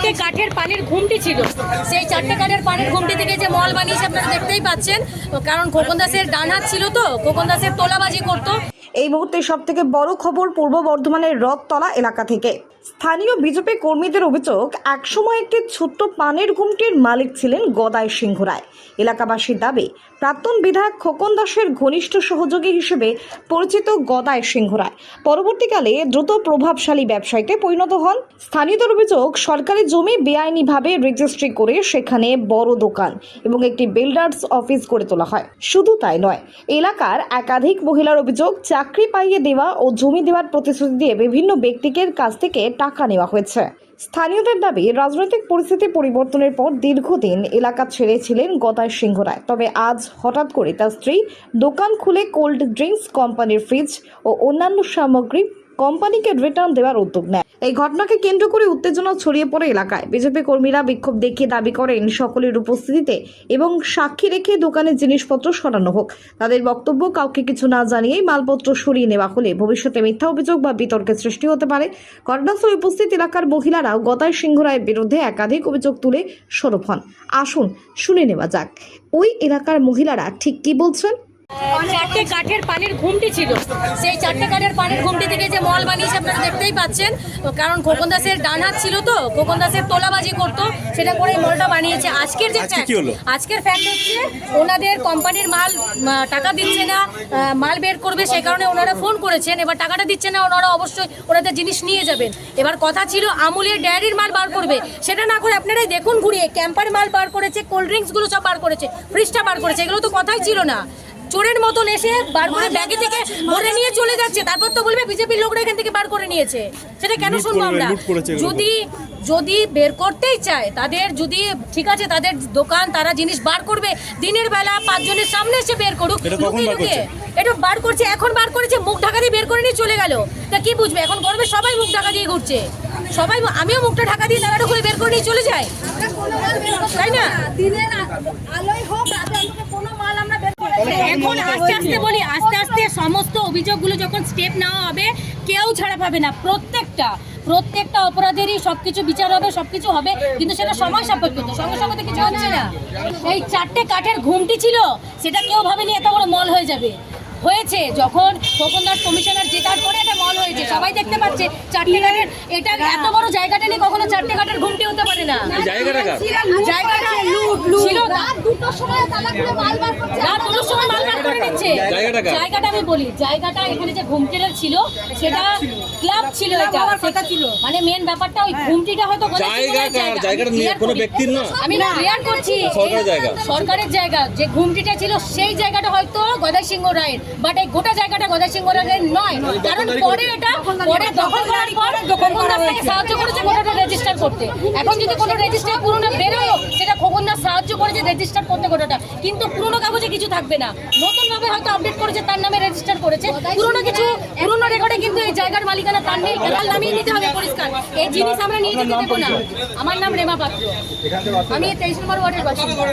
চারটে কাঠের পানির ঘুমটি ছিল। সেই চারটে কাঠের পানির ঘুমটি থেকে যে মল বানিয়েছে আপনারা দেখতেই পাচ্ছেন, কারণ খোকন দাসের ডান হাত ছিল, তো খোকন দাসের তোলাবাজি করতো। এই মুহূর্তে সবথেকে বড় খবর পূর্ব বর্ধমানের রথতলা এলাকা থেকে। স্থানীয় বিজেপি কর্মীদের অভিযোগ, একসময় একটি ছোট্ট পানের ঘুমটির মালিক ছিলেন গদাই সিংহ রায়। এলাকাবাসীর দাবি, প্রাক্তন বিধায়ক খোকন দাসের ঘনিষ্ঠ সহযোগী হিসেবে পরিচিত গদাই সিংহ রায় পরবর্তীকালে দ্রুত প্রভাবশালী ব্যবসায়ীতে পরিণত হন। স্থানীয়দের অভিযোগ, সরকারি জমি বেআইনিভাবে রেজিস্ট্রি করে সেখানে বড় দোকান এবং একটি বিল্ডার্স অফিস গড়ে তোলা হয়। শুধু তাই নয়, এলাকার একাধিক মহিলার অভিযোগ, চাকরি পাইয়ে দেওয়া ও জমি দেওয়ার প্রতিশ্রুতি দিয়ে বিভিন্ন ব্যক্তিকে কাছ থেকে টাকা নেওয়া হয়েছে। স্থানীয়দের দাবি, রাজনৈতিক পরিস্থিতি পরিবর্তনের পর দীর্ঘদিন এলাকা ছেড়েছিলেন গদাই সিংহ রায়। তবে আজ হঠাৎ করে তার স্ত্রী দোকান খুলে কোল্ড ড্রিঙ্কস কোম্পানির ফ্রিজ ও অন্যান্য সামগ্রী কোম্পানিকে রিটার্ন দেওয়ার উদ্যোগ নেয়। এই ঘটনাকে কেন্দ্র করে উত্তেজনা ছড়িয়ে পড়ে এলাকায়। বিজেপি কর্মীরা বিক্ষোভ দেখিয়ে দাবি করেন সকলের উপস্থিতিতে এবং সাক্ষী রেখে দোকানের জিনিসপত্র সরানো হোক। তাদের বক্তব্য, কাউকে কিছু না জানিয়েই মালপত্র সরিয়ে নেওয়া হলে ভবিষ্যতে মিথ্যা অভিযোগ বা বিতর্কের সৃষ্টি হতে পারে। ঘটনাস্থলে উপস্থিত এলাকার মহিলারাও গদাই সিংহ রায়ের বিরুদ্ধে একাধিক অভিযোগ তুলে সরব হন। আসুন শুনে নেওয়া যাক ওই এলাকার মহিলারা ঠিক কি বলছেন। চারটে কাঠের পানির ঘুমটি ছিল। সেই চারটে কাঠের পানির ঘুমটি থেকে যে মল বানিয়েছে আপনারা দেখতেই পাচ্ছেন, কারণ খোকন দাসের ডান হাত ছিল, তো খোকন দাসের তোলাবাজি করতো, সেটা করে মলটা বানিয়েছে। আজকের যে আজকের ফ্যাক্ট হচ্ছে, ওনাদের কোম্পানির মাল টাকা দিচ্ছে না, মাল বের করবে, সেই কারণে ওনারা ফোন করেছেন। এবার টাকাটা দিচ্ছে না, ওনারা অবশ্যই ওনাদের জিনিস নিয়ে যাবেন। এবার কথা ছিল আমুলের ডেয়ারির মাল বার করবে, সেটা না করে আপনারাই দেখুন ঘুরিয়ে ক্যাম্পার মাল বার করেছে, কোল্ড ড্রিঙ্কসগুলো সব বার করেছে, ফ্রিজটা বার করেছে। এগুলো তো কথাই ছিল না। চোরের মতন এসে বার করে ব্যাগে থেকে ভরে নিয়ে চলে যাচ্ছে, তারপর তো বলবে বিজেপির লোকরা এখান থেকে বার করে নিয়েছে। সেটা কেন শুনবো আমরা? যদি বের করতেই চায় তাদের, যদি ঠিক আছে তাদের দোকান, তারা জিনিস বার করবে দিনের বেলা 5 জনের সামনে এসে বের করুক। এটা বার করছে, এখন বার করেছে, মুখ ঢাকা দিয়ে বের করে নিয়ে চলে গেল। তা কি বুঝবে? এখন গরমে সবাই মুখ ঢাকা দিয়ে ঘুরছে, সবাই, আমিও মুখটা ঢাকা দিয়ে তাড়াটা করে বের করে নিয়ে চলে যায়, তাই না? এখন আস্তে আস্তে বলি, আস্তে আস্তে সমস্ত অভিযোগগুলো যখন স্টেপ নেওয়া হবে, কেউ ছাড়া পাবে না। প্রত্যেকটা অপরাধেরই সবকিছু বিচার হবে, সবকিছু হবে, কিন্তু সেটা সময় সাপেক্ষ, সঙ্গে সঙ্গে তো কিছু হচ্ছে না। এই চারটে কাঠের ঘুমটি ছিল, সেটা কেউ ভাবেনি এত বড় মল হয়ে যাবে। হয়েছে যখন খোকন দাস কমিশনার জেতার পরে এটা মল হয়েছে, সবাই দেখতে পাচ্ছে। চারটে কাঠের, এটা এত বড় জায়গাটা নিয়ে কখনো চারটে কাঠের ঘুমটি হতে পারে না। জায়গাটা ছিল দুটোর সময় মাল বার করে নিচ্ছে। জায়গাটা আমি বলি, জায়গাটা এখানে যে ঘুমটিটা ছিল, সেটা ক্লাব ছিল, সেটা ছিল মানে মেন ব্যাপারটা। ওই ঘুমটিটা হয়তো আমি ক্লিয়ার করছি, সরকারের জায়গা যে ঘুমটিটা ছিল, সেই জায়গাটা হয়তো গদাই সিংহ রায়ের, বাট এই গোটা জায়গাটা গদাই সিংহ রায়ের নয়। কারণ পরে এটা পরে দখল করার পর খোকন দাস থেকে সাহায্য করেছে গোটাটা রেজিস্টার করতে। এখন যদি কোনো রেজিস্টার পুরোনো বেরোয়, সেটা খোকন দাস সাহায্য করেছে রেজিস্টার করতে গোটাটা, কিন্তু পুরোনো কাগজে কিছু থাকবে না। নতুন ভাবে হয়তো আপডেট করেছে, তার নামে রেজিস্টার করেছে। পুরোনো রেকর্ডে কিন্তু এই জায়গার মালিকানা তার নেই, এবার নামিয়ে নিতে হবে পরিষ্কার। এই জিনিস আমরা নিয়ে যেতে দেবো না। আমার নাম রেমা পাত্র, আমি 23 নম্বর ওয়ার্ডের বাসিন্দা।